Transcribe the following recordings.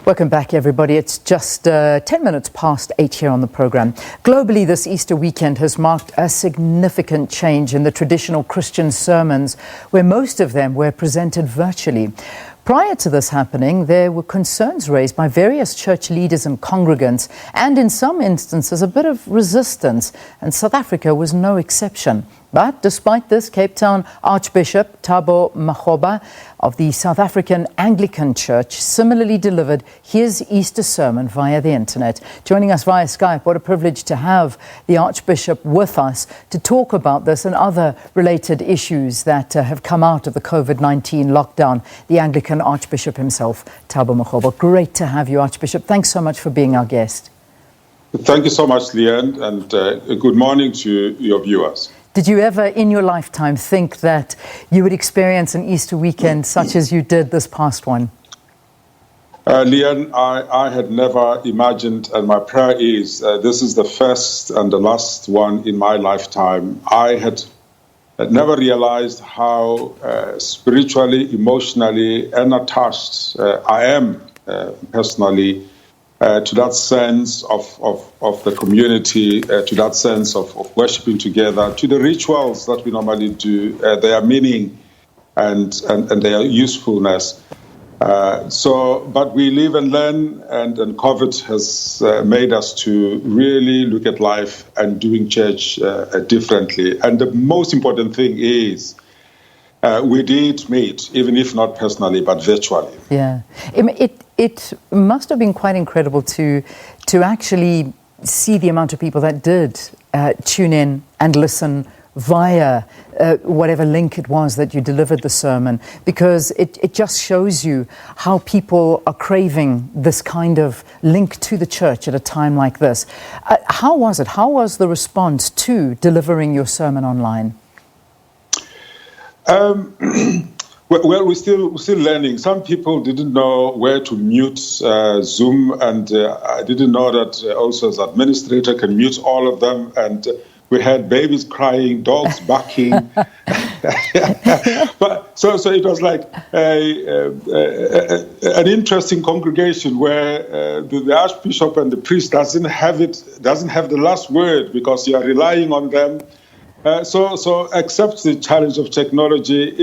Welcome back, everybody. It's just 10 minutes past 8 here on the programme. Globally, this Easter weekend has marked a significant change in the traditional Christian sermons, where most of them were presented virtually. Prior to this happening, there were concerns raised by various church leaders and congregants, and in some instances, a bit of resistance, and South Africa was no exception. But despite this, Cape Town Archbishop Thabo Makgoba of the South African Anglican Church similarly delivered his Easter sermon via the internet. Joining us via Skype, what a privilege to have the Archbishop with us to talk about this and other related issues that have come out of the COVID-19 lockdown. The Anglican Archbishop himself, Thabo Makgoba. Great to have you, Archbishop. Thanks so much for being our guest. Thank you so much, Leanne, and good morning to your viewers. Did you ever in your lifetime think that you would experience an Easter weekend such as you did this past one? Leanne, I had never imagined, and my prayer is this is the first and the last one in my lifetime. I had never realized how spiritually, emotionally, and attached I am personally to that sense of the community, to that sense of worshiping together, to the rituals that we normally do, their meaning and their usefulness. But we live and learn, and COVID has made us to really look at life and doing church differently. And the most important thing is we did meet, even if not personally, but virtually. Yeah. It must have been quite incredible to actually see the amount of people that did tune in and listen via whatever link it was that you delivered the sermon, because it just shows you how people are craving this kind of link to the church at a time like this. How was it? How was the response to delivering your sermon online? Well, we're still learning. Some people didn't know where to mute Zoom, and I didn't know that also as administrator can mute all of them. And we had babies crying, dogs barking. But so it was like an interesting congregation where the Archbishop and the priest doesn't have the last word, because you are relying on them. So accept the challenge of technology.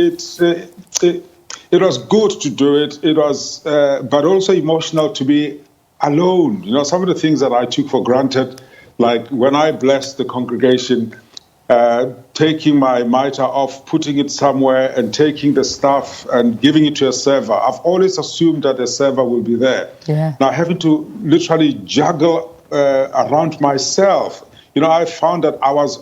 It was good to do it. It was, but also emotional to be alone. You know, some of the things that I took for granted, like when I blessed the congregation, taking my mitre off, putting it somewhere, and taking the stuff and giving it to a server. I've always assumed that a server will be there. Yeah. Now having to literally juggle around myself, you know, I found that I was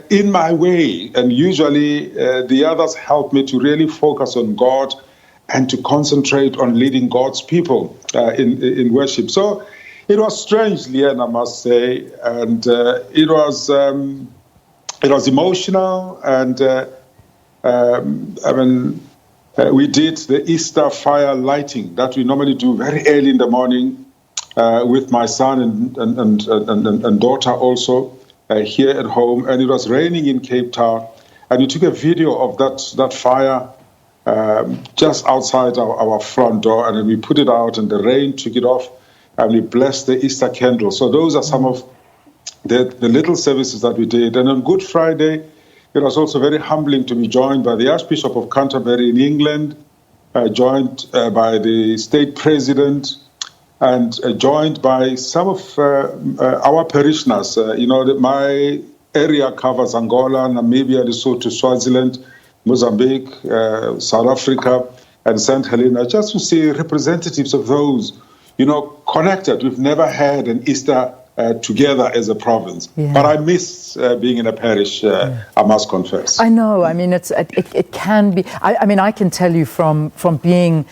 in my way, and usually the others help me to really focus on God and to concentrate on leading God's people in worship. So it was strange, Leanne, I must say, and it was emotional, and we did the Easter fire lighting that we normally do very early in the morning with my son and daughter also. Here at home, and it was raining in Cape Town, and we took a video of that fire just outside our front door, and then we put it out, and the rain took it off, and we blessed the Easter candle. So those are some of the little services that we did. And on Good Friday, it was also very humbling to be joined by the Archbishop of Canterbury in England, joined by the state president, and joined by some of our parishioners. My area covers Angola, Namibia, Lesotho, Swaziland, Mozambique, South Africa, and St. Helena, just to see representatives of those, connected. We've never had an Easter together as a province. Yeah. But I miss being in a parish, I must confess. I know. I mean, it can be. I can tell you from being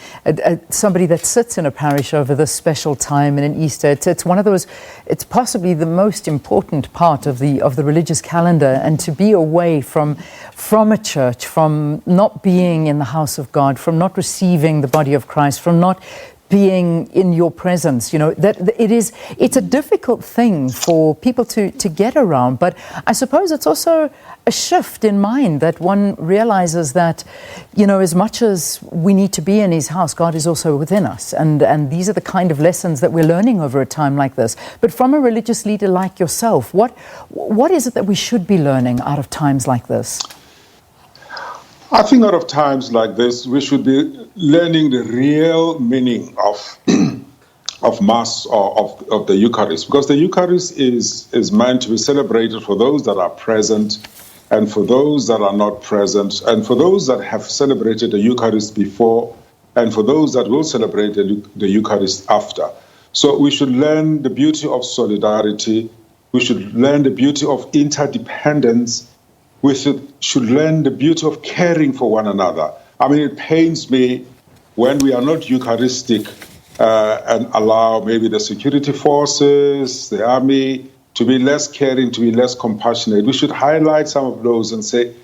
somebody that sits in a parish over this special time and in Easter, it's one of those. It's possibly the most important part of the religious calendar, and to be away from a church, from not being in the house of God, from not receiving the body of Christ, from not being in your presence, that it's a difficult thing for people to get around. But I suppose it's also a shift in mind that one realizes that, as much as we need to be in his house, God is also within us. And these are the kind of lessons that we're learning over a time like this. But from a religious leader like yourself, what is it that we should be learning out of times like this? I think out of times like this, we should be learning the real meaning of Mass or of the Eucharist, because the Eucharist is meant to be celebrated for those that are present and for those that are not present, and for those that have celebrated the Eucharist before and for those that will celebrate the Eucharist after. So we should learn the beauty of solidarity. We should learn the beauty of interdependence. We should learn the beauty of caring for one another. I mean, it pains me when we are not Eucharistic and allow maybe the security forces, the army, to be less caring, to be less compassionate. We should highlight some of those and say,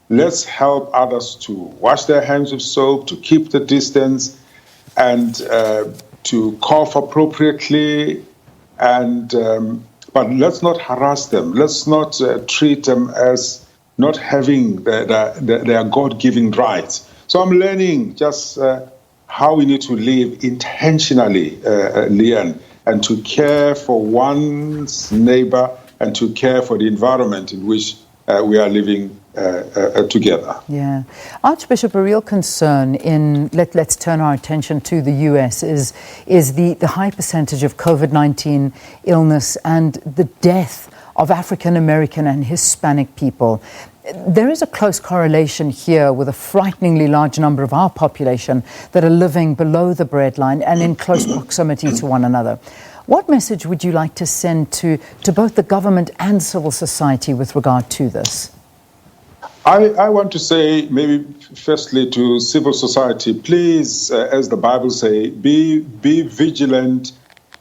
let's help others to wash their hands with soap, to keep the distance, and to cough appropriately, but let's not harass them. Let's not treat them as not having their God-given rights. So I'm learning just how we need to live intentionally, Leanne, and to care for one's neighbor and to care for the environment in which we are living together. Yeah. Archbishop, a real concern let's turn our attention to the US is the high percentage of COVID-19 illness and the death of African American and Hispanic people. There is a close correlation here with a frighteningly large number of our population that are living below the breadline and in close proximity to one another. What message would you like to send to both the government and civil society with regard to this? I want to say, maybe firstly to civil society, please, as the Bible says, be vigilant.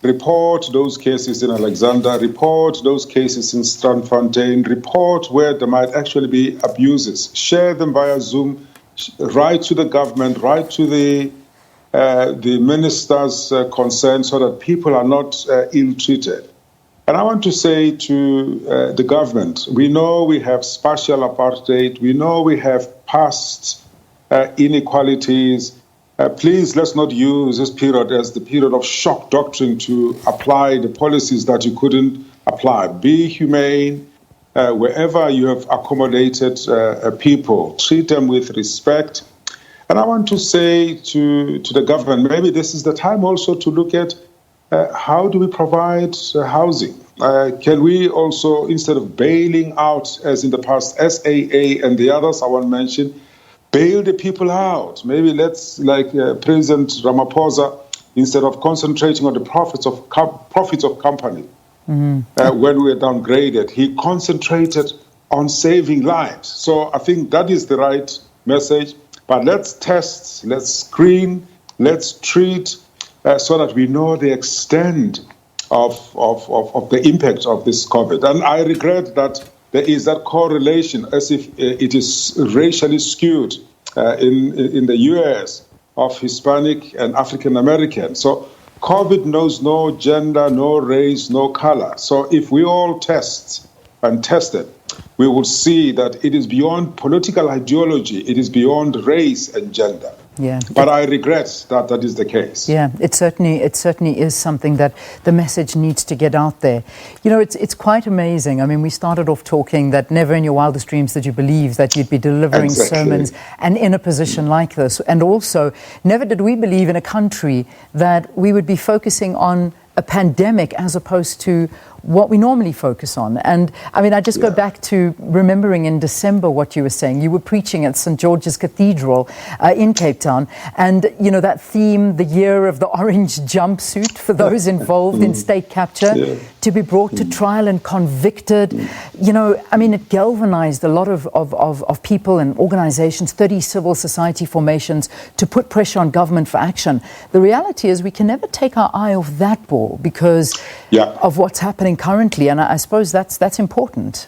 Report those cases in Alexander, report those cases in Strandfontein, report where there might actually be abuses. Share them via Zoom, write to the government, write to the ministers concerned so that people are not ill-treated. And I want to say to the government, we know we have spatial apartheid, we know we have past inequalities. Please, let's not use this period as the period of shock doctrine to apply the policies that you couldn't apply. Be humane. Wherever you have accommodated people, treat them with respect. And I want to say to the government, maybe this is the time also to look at how do we provide housing? Can we also, instead of bailing out, as in the past, SAA and the others I want to mention, bail the people out? Maybe let's, like President Ramaphosa, instead of concentrating on the profits of company, when we were downgraded, he concentrated on saving lives. So I think that is the right message. But let's test, let's screen, let's treat, so that we know the extent of the impact of this COVID. And I regret that there is that correlation, as if it is racially skewed in the US, of Hispanic and African American. So COVID knows no gender, no race, no color. So if we all test and tested, we will see that it is beyond political ideology, it is beyond race and gender. Yeah. But I regret that that is the case. Yeah, it certainly is something that the message needs to get out there. You know, it's quite amazing. I mean, we started off talking that never in your wildest dreams did you believe that you'd be delivering sermons and in a position like this. And also, never did we believe in a country that we would be focusing on a pandemic as opposed to what we normally focus on. And I mean, I just go back to remembering in December what you were saying. You were preaching at St. George's Cathedral in Cape Town. And, you know, that theme, the year of the orange jumpsuit for those involved in state capture, to be brought to trial and convicted. You know, I mean, it galvanized a lot of people and organizations, 30 civil society formations, to put pressure on government for action. The reality is we can never take our eye off that ball because of what's happening currently, and I suppose that's important.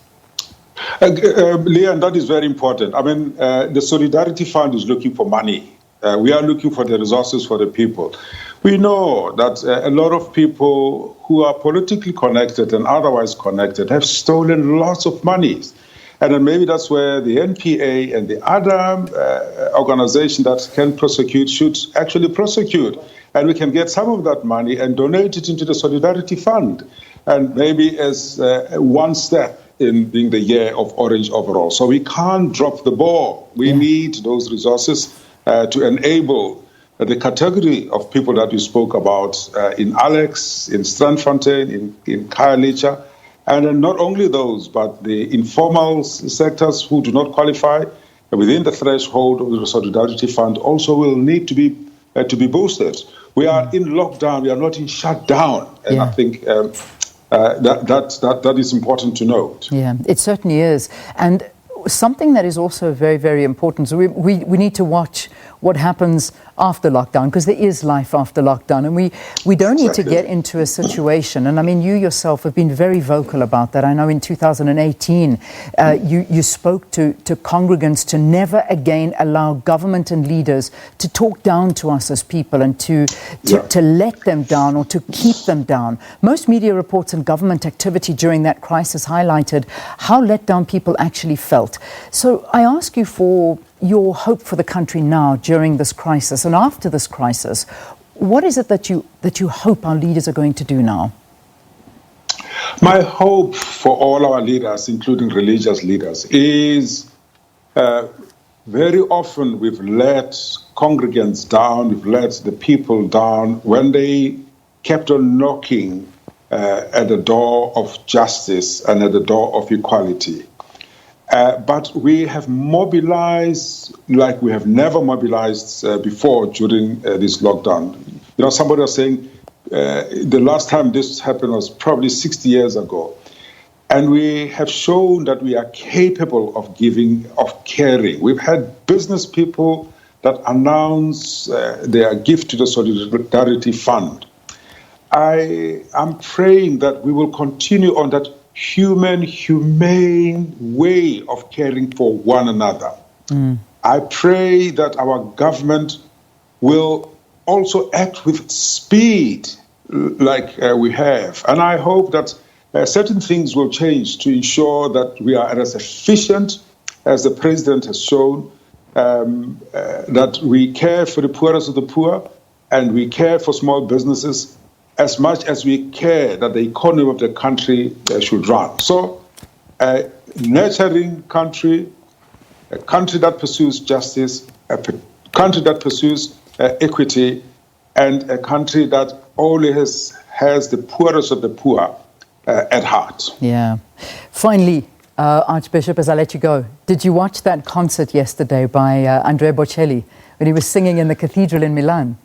Leanne, that is very important. I mean, the Solidarity Fund is looking for money. We are looking for the resources for the people. We know that a lot of people who are politically connected and otherwise connected have stolen lots of monies. And then maybe that's where the NPA and the other organization that can prosecute should actually prosecute. And we can get some of that money and donate it into the Solidarity Fund. And maybe as one step in being the year of Orange overall. So we can't drop the ball. We need those resources to enable the category of people that we spoke about in Alex, in Strandfontein, in Khayelitsha, and then not only those, but the informal sectors who do not qualify within the threshold of the Solidarity Fund also will need to be boosted. We are in lockdown, we are not in shutdown, and I think that is important to note. Yeah, it certainly is. And something that is also very, very important, so we need to watch what happens after lockdown, because there is life after lockdown, and we don't need to get into a situation, and I mean, you yourself have been very vocal about that. I know in 2018 you spoke to congregants to never again allow government and leaders to talk down to us as people and to let them down or to keep them down. Most media reports and government activity during that crisis highlighted how let down people actually felt. So I ask you for your hope for the country now during this crisis and after this crisis. What is it that you hope our leaders are going to do now? My hope for all our leaders, including religious leaders, is very often we've let congregants down, we've let the people down when they kept on knocking at the door of justice and at the door of equality. But we have mobilized like we have never mobilized before during this lockdown. You know, somebody was saying the last time this happened was probably 60 years ago. And we have shown that we are capable of giving, of caring. We've had business people that announce their gift to the Solidarity Fund. I am praying that we will continue on that humane way of caring for one another. I pray that our government will also act with speed like we have. And I hope that certain things will change to ensure that we are as efficient as the President has shown, that we care for the poorest of the poor and we care for small businesses as much as we care that the economy of the country should run. So a nurturing country, a country that pursues justice, a country that pursues equity, and a country that always has the poorest of the poor at heart. Yeah. Finally, Archbishop, as I let you go, did you watch that concert yesterday by Andrea Bocelli when he was singing in the cathedral in Milan?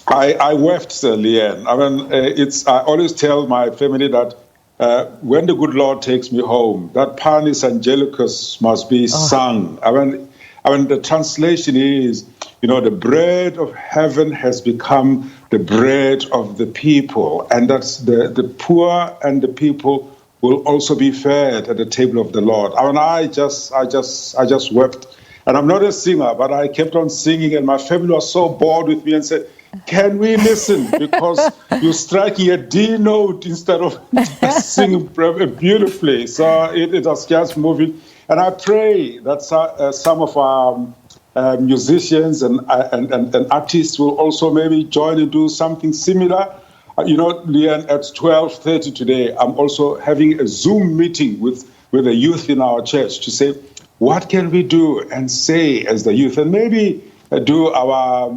I wept, Leanne. I mean, I always tell my family that when the good Lord takes me home, that Panis Angelicus must be sung. I mean, the translation is, you know, the bread of heaven has become the bread of the people, and that's the poor and the people will also be fed at the table of the Lord. I mean, I just wept, and I'm not a singer, but I kept on singing, and my family was so bored with me and said, "Can we listen? Because you're striking a D note instead of singing beautifully." So it was just moving. And I pray that some of our musicians and artists will also maybe join and do something similar. You know, Leanne, at 12:30 today, I'm also having a Zoom meeting with the youth in our church to say, what can we do and say as the youth? And maybe do our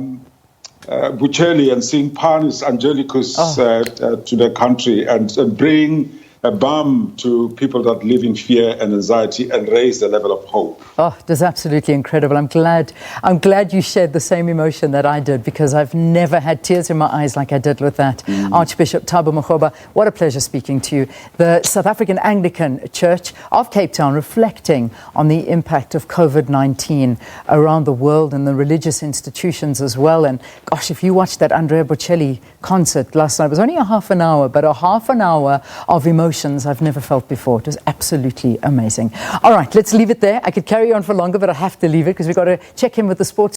Bocelli and sing Panis Angelicus to the country and bring a balm to people that live in fear and anxiety and raise the level of hope. Oh, that's absolutely incredible. I'm glad you shared the same emotion that I did, because I've never had tears in my eyes like I did with that. Archbishop Thabo Makgoba, what a pleasure speaking to you. The South African Anglican Church of Cape Town reflecting on the impact of COVID-19 around the world and the religious institutions as well. And gosh, if you watched that Andrea Bocelli concert last night, it was only a half an hour, but a half an hour of emotions I've never felt before. It was absolutely amazing. All right, let's leave it there. I could carry on for longer, but I have to leave it because we've got to check in with the sports.